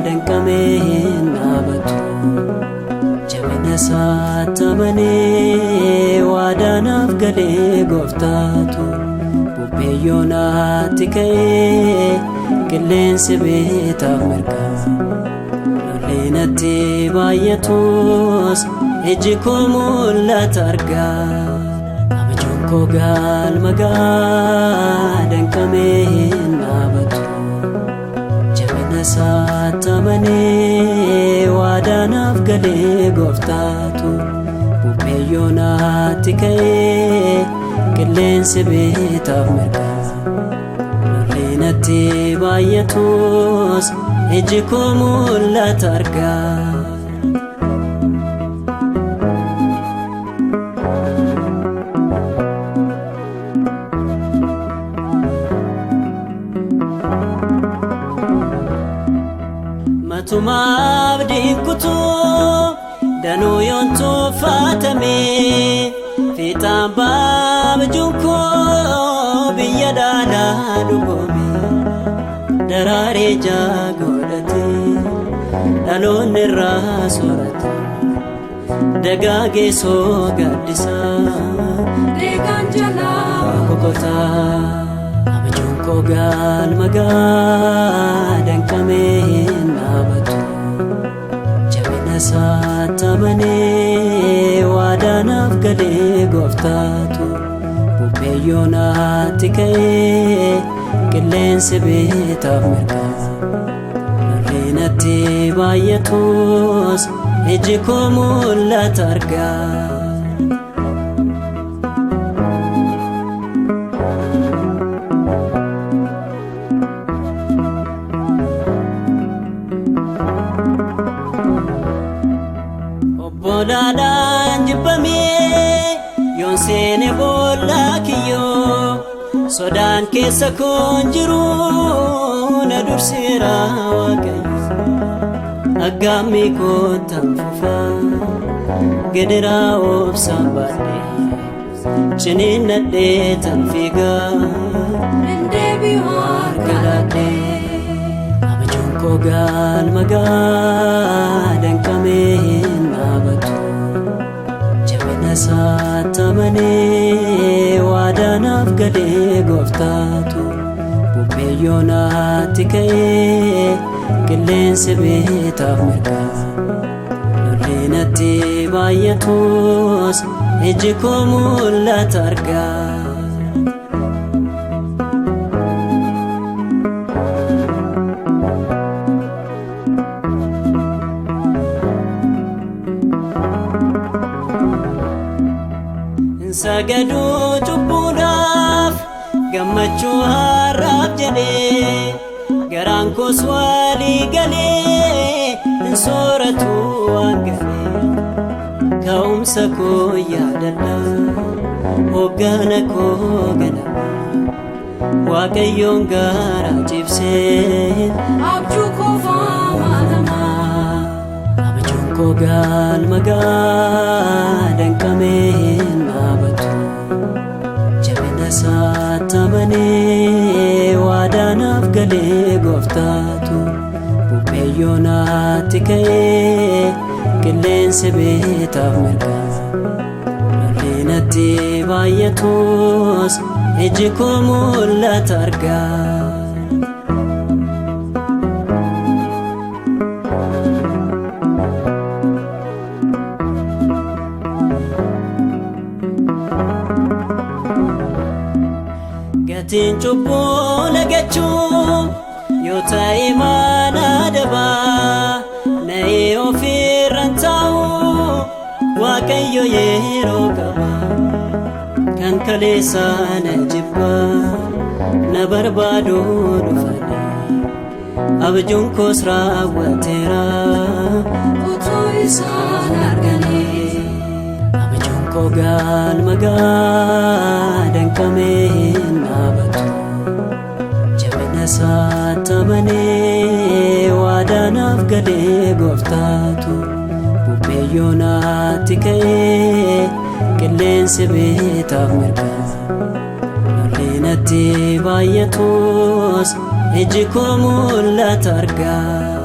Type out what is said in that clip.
danqameen dhaabatu jabina isaatti amanee waadaanaaf galee gooftaatu bubbeen naatti ka'ee qilleensi bitaaf mirgaa lolli natti baay'atus iji koo mul'ata argaa abajuun koo galma danqameen dhaabatu jabina isaatti amanee waadaanaaf galee gooftaatu bubbeen naatti ka'ee qilleensi bitaaf mirgaa lolli natti baay'atus iji koo mul'ata argaa matumaaf dinkutuu danuu yoon tuffatamee fiixaan baabajuun koo biyya dhaalaa dhugoome daraaree jaagodhatee dhaloonni irraa soorata dagaagee soo gaaddisaa deegaan jalaa boqotaa abajuun koo galma danqameen dhaabatu jabina isaatti amanee waadaanaaf galee gooftaatu bubbeen naatti ka'ee qilleensi bitaaf mirgaa lolli natti baay'atus iji koo mul'ata argaa obboleedhaan jibbamee yoon seene boolla kiyyoo sodaan keessa koon jiru na durseera waaqayyo aggaammi kootaan fufaa gadiraa obsaan baadhee ciniinnadhee tan fiigaa deebi'uu argadhee abajuun koo galma danqameen dhaabatu jabina isaatti amanee waadaanaaf galee gooftaatu bubbeen naatti ka'ee qilleensi bitaaf mirgaa lolli natti baay'atus iji koo mul'ata argaa sagaduu cubbuudhaaf gammachuu har'aaf jedhee garaan koos walii galee hin sooratu waan galee ka'umsa koo yaadadha hoggana koo ganama waaqayyoon garaa cibsee abjuu koo faamanamaa abajuun koo galma danqameen dhaabatu jabina isaatti amanee waadaanaaf galee gooftaatu bubbeen naatti ka'ee qilleensi bitaaf mirgaa lolli natti baay'atus iji koo mul'ata argaa gatiin cubbuu lagachuu yoo ta'e maal adabaa na'ee ofirra taa'u waaqayyo yeroo qaba kan kaleessaa na jibbaa na barbaaduu dhufanii abjuun koos raawwateera utuu isaan arganii abajuun koo galma danqameen dhaabatu jabina isaatti amanee waadaanaaf galee gooftaatu bubbeen naatti ka'ee qilleensi bitaaf mirgaa lolli natti baay'atus iji koo mul'ata argaa